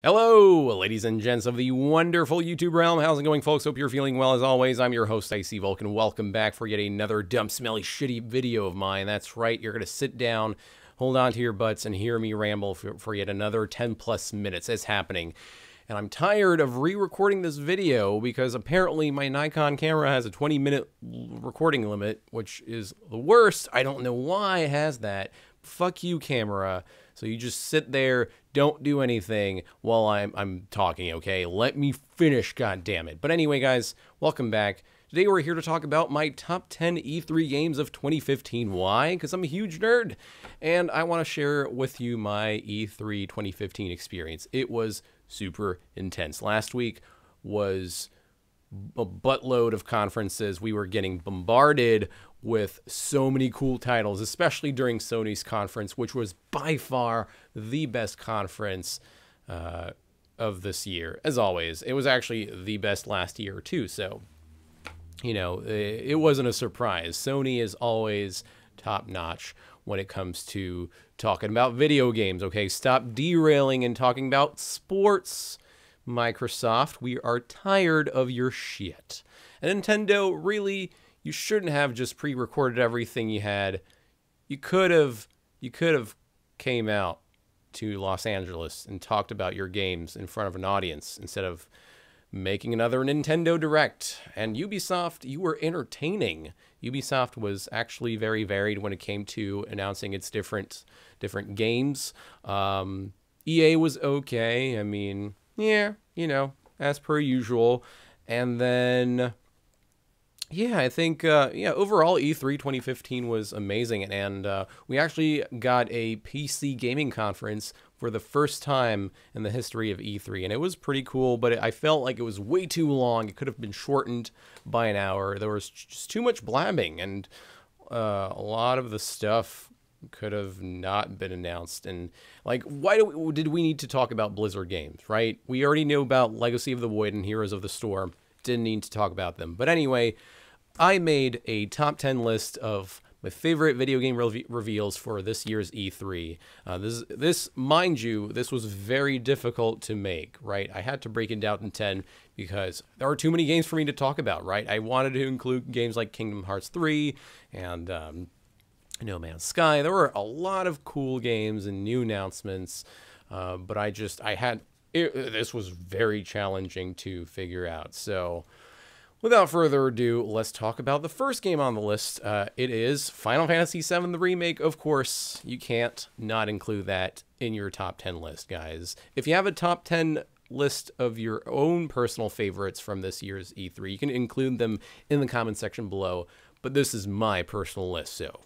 Hello, ladies and gents of the wonderful YouTube realm. How's it going, folks? Hope you're feeling well as always. I'm your host, IcyVolk's, and welcome back for yet another dumb, smelly, shitty video of mine. That's right, you're going to sit down, hold on to your butts, and hear me ramble for yet another 10 plus minutes. It's happening. And I'm tired of re-recording this video because apparently my Nikon camera has a 20-minute recording limit, which is the worst. I don't know why it has that. Fuck you, camera. So you just sit there, don't do anything while I'm talking, okay? Let me finish, goddammit. But anyway, guys, welcome back. Today we're here to talk about my top 10 E3 games of 2015. Why? Because I'm a huge nerd, and I want to share with you my E3 2015 experience. It was super intense. Last week was a buttload of conferences. We were getting bombarded with so many cool titles, especially during Sony's conference, which was by far the best conference of this year. As always, it was actually the best last year too, so you know, it wasn't a surprise. Sony is always top notch when it comes to talking about video games. Okay, stop derailing and talking about sports, Microsoft. We are tired of your shit. And Nintendo, really, you shouldn't have just pre-recorded everything you had. You could have came out to Los Angeles and talked about your games in front of an audience instead of making another Nintendo Direct. And Ubisoft, you were entertaining. Ubisoft was actually very varied when it came to announcing its different games. EA was okay. I mean, yeah, you know, as per usual. And then, yeah, I think, overall E3 2015 was amazing. And we actually got a PC gaming conference for the first time in the history of E3. And it was pretty cool, but I felt like it was way too long. It could have been shortened by an hour. There was just too much blabbing, and a lot of the stuff could have not been announced. And like, why did we need to talk about Blizzard games, right? We already knew about Legacy of the Void and Heroes of the Storm. Didn't need to talk about them. But anyway, I made a top 10 list of my favorite video game reveals for this year's E3. This, mind you, this was very difficult to make, right? I had to break it down in 10 because there are too many games for me to talk about, right? I wanted to include games like Kingdom Hearts 3 and No Man's Sky. There were a lot of cool games and new announcements, but this was very challenging to figure out. So without further ado, let's talk about the first game on the list. It is Final Fantasy VII, the remake. Of course, you can't not include that in your top 10 list, guys. If you have a top 10 list of your own personal favorites from this year's E3, you can include them in the comment section below, but this is my personal list, so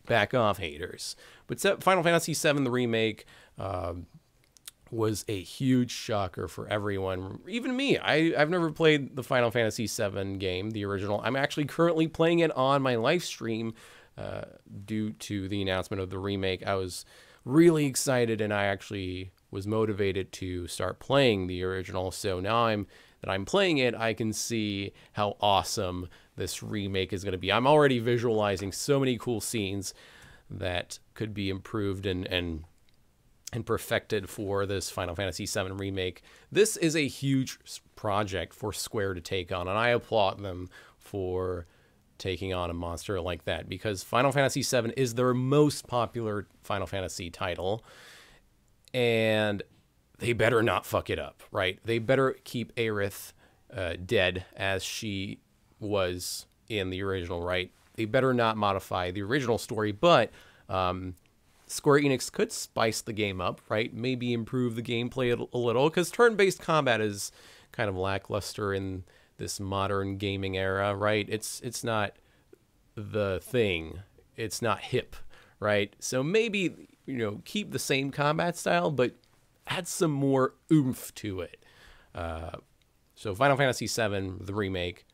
back off, haters. But Final Fantasy VII, the remake, was a huge shocker for everyone, even me. I've never played the Final Fantasy VII game, the original. I'm actually currently playing it on my live stream due to the announcement of the remake. I was really excited, and I actually was motivated to start playing the original. So now that I'm playing it, I can see how awesome this remake is going to be. I'm already visualizing so many cool scenes that could be improved and perfected for this Final Fantasy VII remake. This is a huge project for Square to take on, and I applaud them for taking on a monster like that, because Final Fantasy VII is their most popular Final Fantasy title, and they better not fuck it up, right? They better keep Aerith dead as she was in the original, right? They better not modify the original story, but Square Enix could spice the game up, right? Maybe improve the gameplay a little, because turn-based combat is kind of lackluster in this modern gaming era, right? It's not the thing. It's not hip, right? So maybe, you know, keep the same combat style, but add some more oomph to it. So Final Fantasy VII, the remake,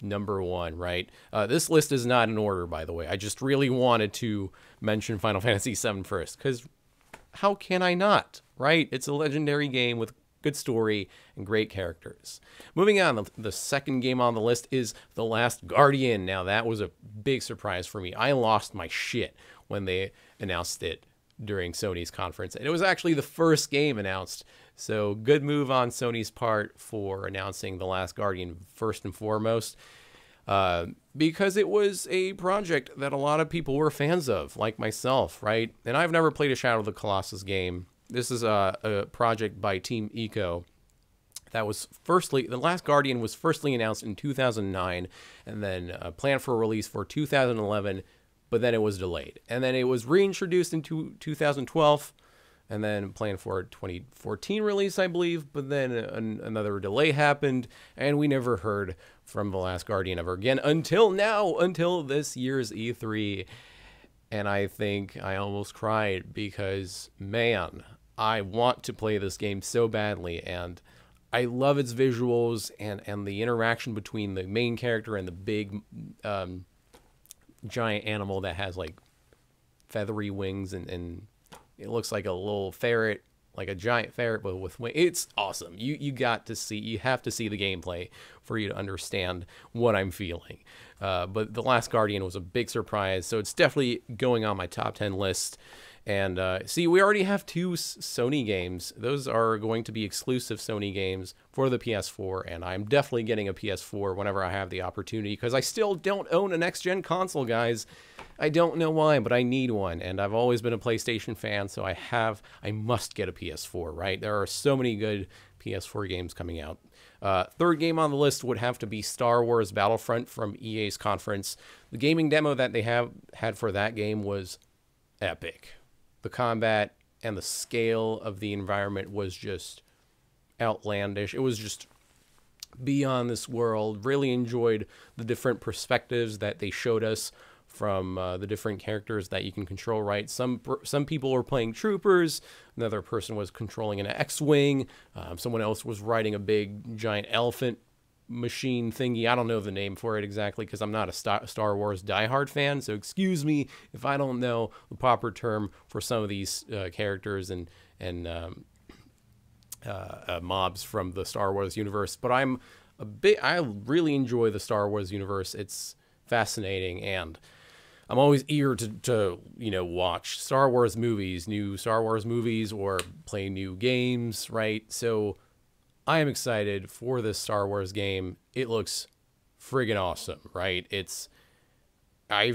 number one, right? This list is not in order, by the way. I just really wanted to mention Final Fantasy VII first, because how can I not, right? It's a legendary game with good story and great characters. Moving on, the second game on the list is The Last Guardian. Now, that was a big surprise for me. I lost my shit when they announced it during Sony's conference. And it was actually the first game announced So good move on Sony's part for announcing The Last Guardian first and foremost, because it was a project that a lot of people were fans of, like myself, right? And I've never played a Shadow of the Colossus game. This is a project by Team Eco. That was The Last Guardian was firstly announced in 2009, and then planned for release for 2011, but then it was delayed. And then it was reintroduced in 2012, and then planned for a 2014 release, I believe, but then another delay happened, and we never heard from The Last Guardian ever again until now, until this year's E3. And I think I almost cried because, man, I want to play this game so badly, and I love its visuals and the interaction between the main character and the big giant animal that has like feathery wings, and it looks like a little ferret, like a giant ferret but with wings. It's awesome. You have to see the gameplay for you to understand what I'm feeling. But The Last Guardian was a big surprise, so it's definitely going on my top 10 list. And see, we already have 2 Sony games. Those are going to be exclusive Sony games for the PS4, and I'm definitely getting a PS4 whenever I have the opportunity, because I still don't own a next-gen console, guys. I don't know why, but I need one, and I've always been a PlayStation fan, so I must get a PS4, right? There are so many good PS4 games coming out. Third game on the list would have to be Star Wars Battlefront from EA's conference. The gaming demo that they had for that game was epic. The combat and the scale of the environment was just outlandish. It was just beyond this world. Really enjoyed the different perspectives that they showed us from the different characters that you can control, right? Some people were playing troopers. Another person was controlling an X-Wing. Someone else was riding a big, giant elephant machine thingy. I don't know the name for it exactly because I'm not a Star Wars diehard fan, so excuse me if I don't know the proper term for some of these characters and mobs from the Star Wars universe. But I really enjoy the Star Wars universe. It's fascinating, and I'm always eager to watch Star Wars movies, new Star Wars movies, or play new games, right? So I am excited for this Star Wars game. It looks friggin' awesome, right? I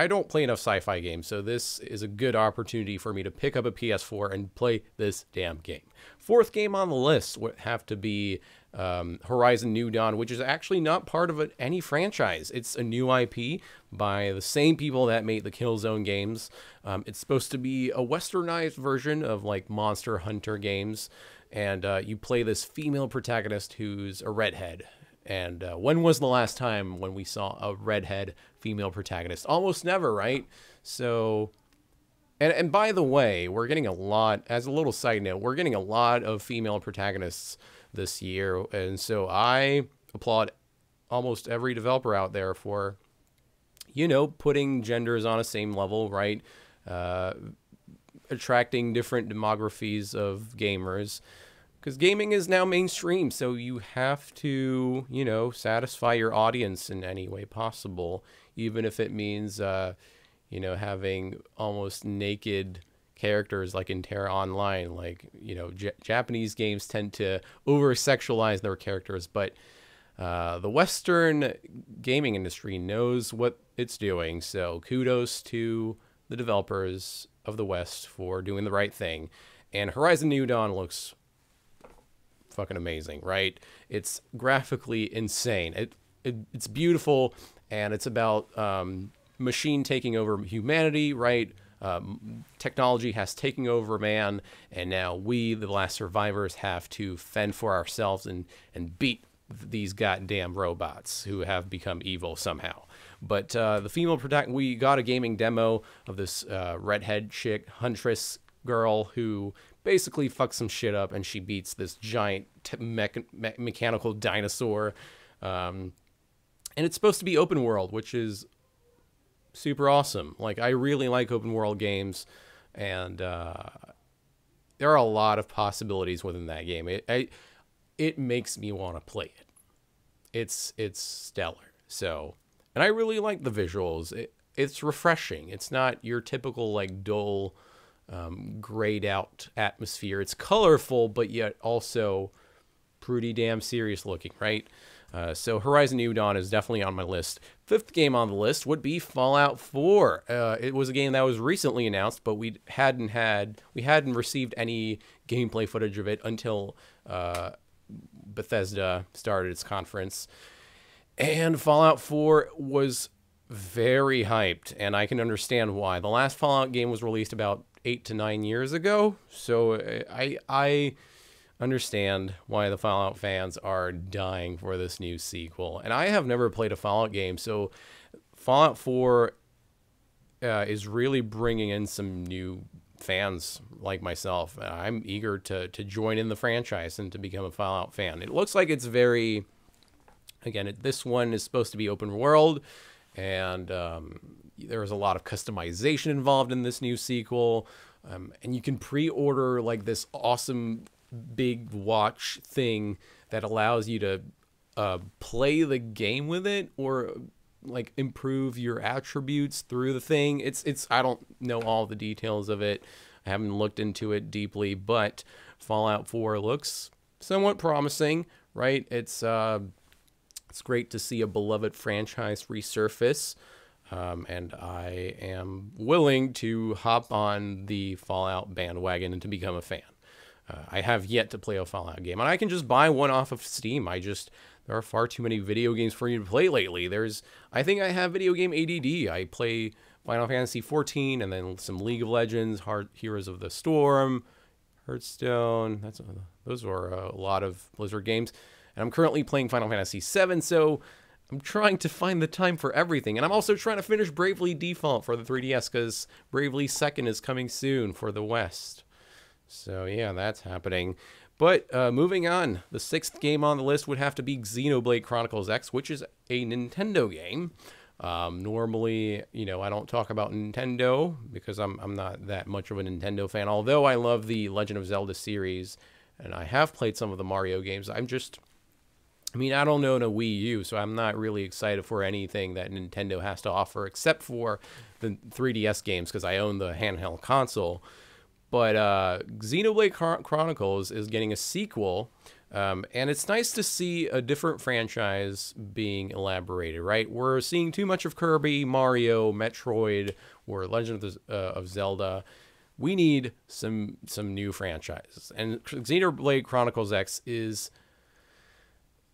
don't play enough sci-fi games, so this is a good opportunity for me to pick up a PS4 and play this damn game. Fourth game on the list would have to be Horizon New Dawn, which is actually not part of any franchise. It's a new IP by the same people that made the Killzone games. It's supposed to be a westernized version of like Monster Hunter games. And you play this female protagonist who's a redhead. And when was the last time when we saw a redhead female protagonist? Almost never, right? So, and by the way, we're getting a lot, as a little side note, we're getting a lot of female protagonists this year. And so I applaud almost every developer out there for, putting genders on a same level, right? Attracting different demographies of gamers, because gaming is now mainstream, so you have to satisfy your audience in any way possible, even if it means having almost naked characters like in Terra Online. Like Japanese games tend to over sexualize their characters, but the Western gaming industry knows what it's doing, so kudos to the developers of the West for doing the right thing. And Horizon New Dawn looks fucking amazing, right? It's graphically insane. It's beautiful, and it's about machine taking over humanity, right? Technology has taken over man, and now we, the last survivors, have to fend for ourselves and beat these goddamn robots who have become evil somehow. But the female protagonist, we got a gaming demo of this redhead chick, huntress girl, who basically fucks some shit up, and she beats this giant mechanical dinosaur. And it's supposed to be open world, which is super awesome. Like, I really like open world games, and there are a lot of possibilities within that game. It makes me want to play it. It's stellar. So, and I really like the visuals. It's refreshing. It's not your typical like dull grayed out atmosphere. It's colorful, but yet also pretty damn serious looking, right? So Horizon New Dawn is definitely on my list. Fifth game on the list would be Fallout 4. It was a game that was recently announced, but we hadn't received any gameplay footage of it until Bethesda started its conference. And Fallout 4 was very hyped, and I can understand why. The last Fallout game was released about 8 to 9 years ago, so I understand why the Fallout fans are dying for this new sequel. And I have never played a Fallout game, so Fallout 4 is really bringing in some new fans like myself. I'm eager to join in the franchise and to become a Fallout fan. It looks like it's very, again, this one is supposed to be open world, and there's a lot of customization involved in this new sequel. And you can pre-order like this awesome big watch thing that allows you to play the game with it, or like improve your attributes through the thing. It's I don't know all the details of it. I haven't looked into it deeply, but Fallout 4 looks somewhat promising, right? It's great to see a beloved franchise resurface. And I am willing to hop on the Fallout bandwagon and to become a fan. I have yet to play a Fallout game, and I can just buy one off of Steam. There are far too many video games for me to play lately. I think I have video game ADD. I play Final Fantasy XIV, and then some League of Legends, Heroes of the Storm, Hearthstone. Those were a lot of Blizzard games. And I'm currently playing Final Fantasy VII, so I'm trying to find the time for everything. And I'm also trying to finish Bravely Default for the 3DS, because Bravely 2nd is coming soon for the West. So yeah, that's happening. But moving on, the sixth game on the list would have to be Xenoblade Chronicles X, which is a Nintendo game. Normally, I don't talk about Nintendo because I'm not that much of a Nintendo fan, although I love the Legend of Zelda series, and I have played some of the Mario games. I don't own a Wii U, so I'm not really excited for anything that Nintendo has to offer, except for the 3DS games, because I own the handheld console. But Xenoblade Chronicles is getting a sequel, and it's nice to see a different franchise being elaborated, right? We're seeing too much of Kirby, Mario, Metroid, or Legend of Zelda. We need some new franchises. And Xenoblade Chronicles X is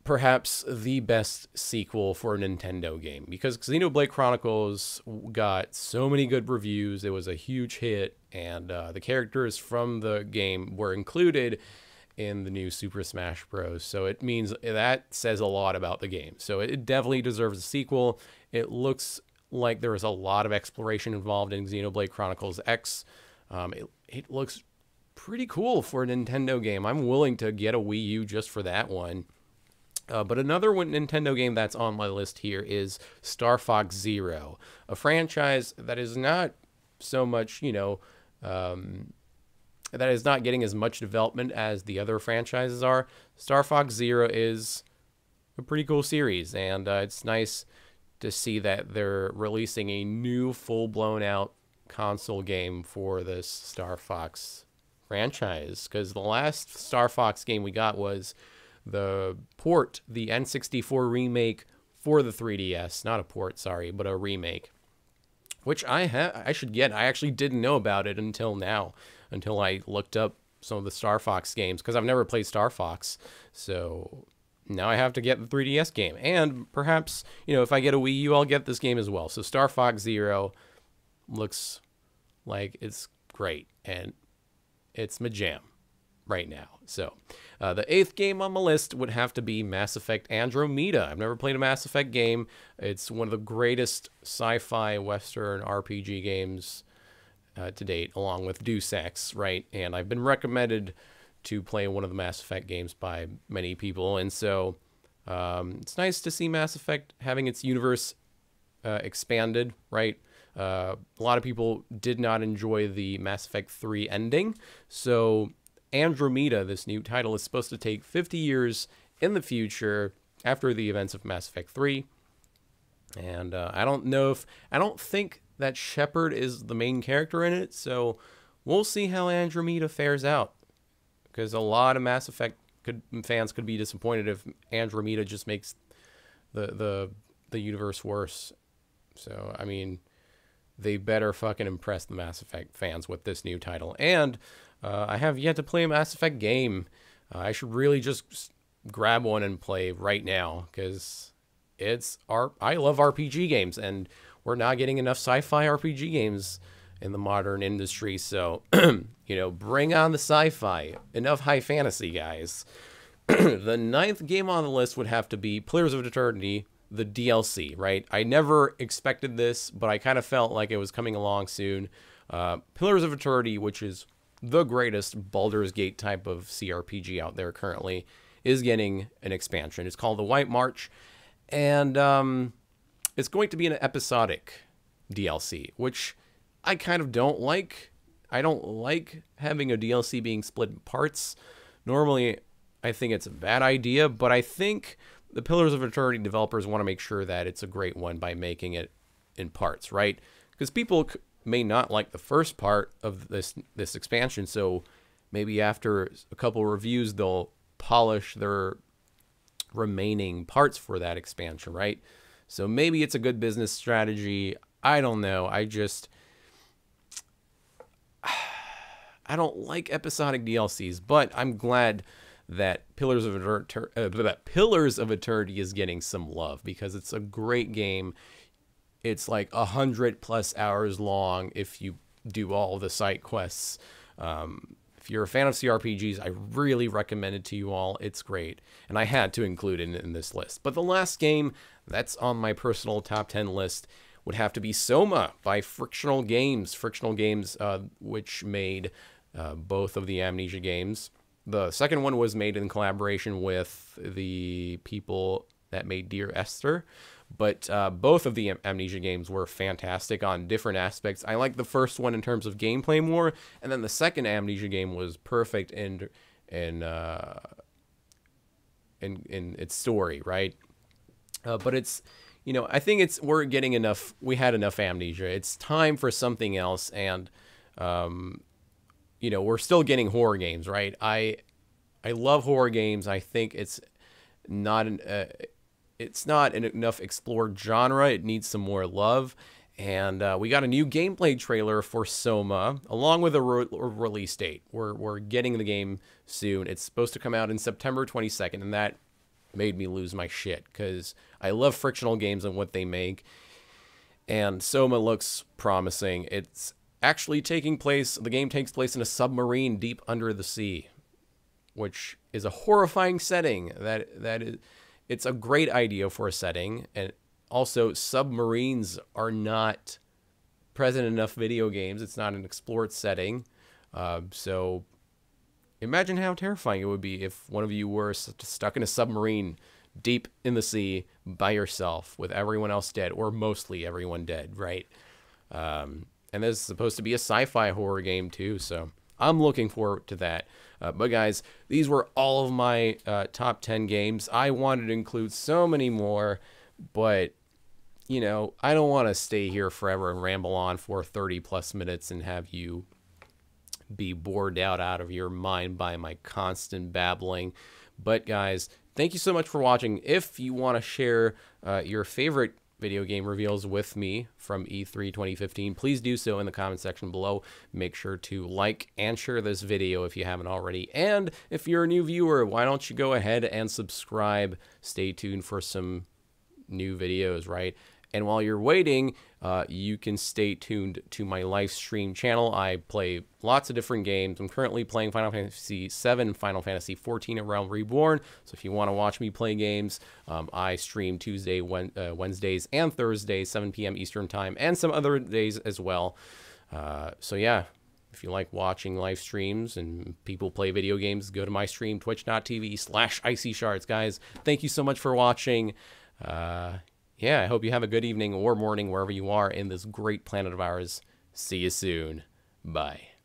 perhaps the best sequel for a Nintendo game, because Xenoblade Chronicles got so many good reviews. It was a huge hit, and the characters from the game were included in the new Super Smash Bros. So it means that says a lot about the game. So it definitely deserves a sequel. It looks like there is a lot of exploration involved in Xenoblade Chronicles X. It looks pretty cool for a Nintendo game. I'm willing to get a Wii U just for that one. But another Nintendo game that's on my list here is Star Fox Zero, a franchise that is not so much, that is not getting as much development as the other franchises are. Star Fox Zero is a pretty cool series, and it's nice to see that they're releasing a new full-blown out console game for this Star Fox franchise, because the last Star Fox game we got was the N64 remake for the 3DS. Not a port, sorry, but a remake, which I should get. I actually didn't know about it until now, until I looked up some of the Star Fox games, because I've never played Star Fox. So now I have to get the 3DS game, and perhaps, if I get a Wii U, I'll get this game as well. So Star Fox Zero looks like it's great, and it's my jam right now. So the eighth game on the list would have to be Mass Effect Andromeda. I've never played a Mass Effect game. It's one of the greatest sci-fi Western RPG games to date, along with Deus Ex, right? And I've been recommended to play one of the Mass Effect games by many people, and so it's nice to see Mass Effect having its universe expanded, right? A lot of people did not enjoy the Mass Effect 3 ending, so Andromeda, this new title, is supposed to take 50 years in the future after the events of Mass Effect 3. And I don't think that Shepard is the main character in it, so we'll see how Andromeda fares out, because a lot of Mass Effect fans could be disappointed if Andromeda just makes the universe worse. So, I mean, they better fucking impress the Mass Effect fans with this new title. And I have yet to play a Mass Effect game. I should really just grab one and play right now, because I love RPG games, and we're not getting enough sci-fi RPG games in the modern industry. So, you know, bring on the sci-fi. Enough high fantasy, guys. The 9th game on the list would have to be Pillars of Eternity, the DLC, right? I never expected this, but I kind of felt like it was coming along soon. Pillars of Eternity, which is the greatest Baldur's Gate type of CRPG out there currently, is getting an expansion. It's called the White March, and it's going to be an episodic DLC, which I kind of don't like. I don't like having a DLC being split in parts. Normally, I think it's a bad idea, but I think the Pillars of Eternity developers want to make sure that it's a great one by making it in parts, right? Because people may not like the first part of this expansion, so maybe after a couple reviews, they'll polish their remaining parts for that expansion, right? So maybe it's a good business strategy. I don't know. I don't like episodic DLCs, but I'm glad that Pillars of Eternity is getting some love, because it's a great game. It's like 100+ hours long if you do all the side quests. If you're a fan of CRPGs, I really recommend it to you all. It's great, and I had to include it in this list. But the last game that's on my personal top 10 list would have to be Soma by Frictional Games. Frictional Games, which made both of the Amnesia games. The second one was made in collaboration with the people that made Dear Esther. But both of the Amnesia games were fantastic on different aspects. I like the first one in terms of gameplay more, and then the second Amnesia game was perfect in its story, right? But it's, you know, I think we're getting enough. We had enough Amnesia. It's time for something else, and you know, we're still getting horror games, right? I love horror games. I think it's not an enough explored genre. It needs some more love. And we got a new gameplay trailer for Soma, along with a release date. We're getting the game soon. It's supposed to come out in September 22nd, and that made me lose my shit, because I love Frictional Games and what they make. And Soma looks promising. It's actually the game takes place in a submarine deep under the sea, which is a horrifying setting. It's a great idea for a setting, and also submarines are not present in enough video games. It's not an explored setting, so imagine how terrifying it would be if one of you were stuck in a submarine deep in the sea by yourself with everyone else dead, or mostly everyone dead, right? And this is supposed to be a sci-fi horror game too, so I'm looking forward to that. But guys, these were all of my top 10 games. I wanted to include so many more, but, you know, I don't want to stay here forever and ramble on for 30+ minutes and have you be bored out of your mind by my constant babbling. But guys, thank you so much for watching. If you want to share your favorite video game reveals with me from E3 2015, please do so in the comment section below. Make sure to like and share this video if you haven't already. And if you're a new viewer, why don't you go ahead and subscribe? Stay tuned for some new videos, right? And while you're waiting, you can stay tuned to my live stream channel. I play lots of different games. I'm currently playing Final Fantasy VII, Final Fantasy XIV, A Realm Reborn. So if you want to watch me play games, I stream Wednesdays and Thursdays, 7 p.m. Eastern Time, and some other days as well. So yeah, if you like watching live streams and people play video games, go to my stream, twitch.tv/IcyShards. Guys, thank you so much for watching. Yeah, I hope you have a good evening or morning wherever you are in this great planet of ours. See you soon. Bye.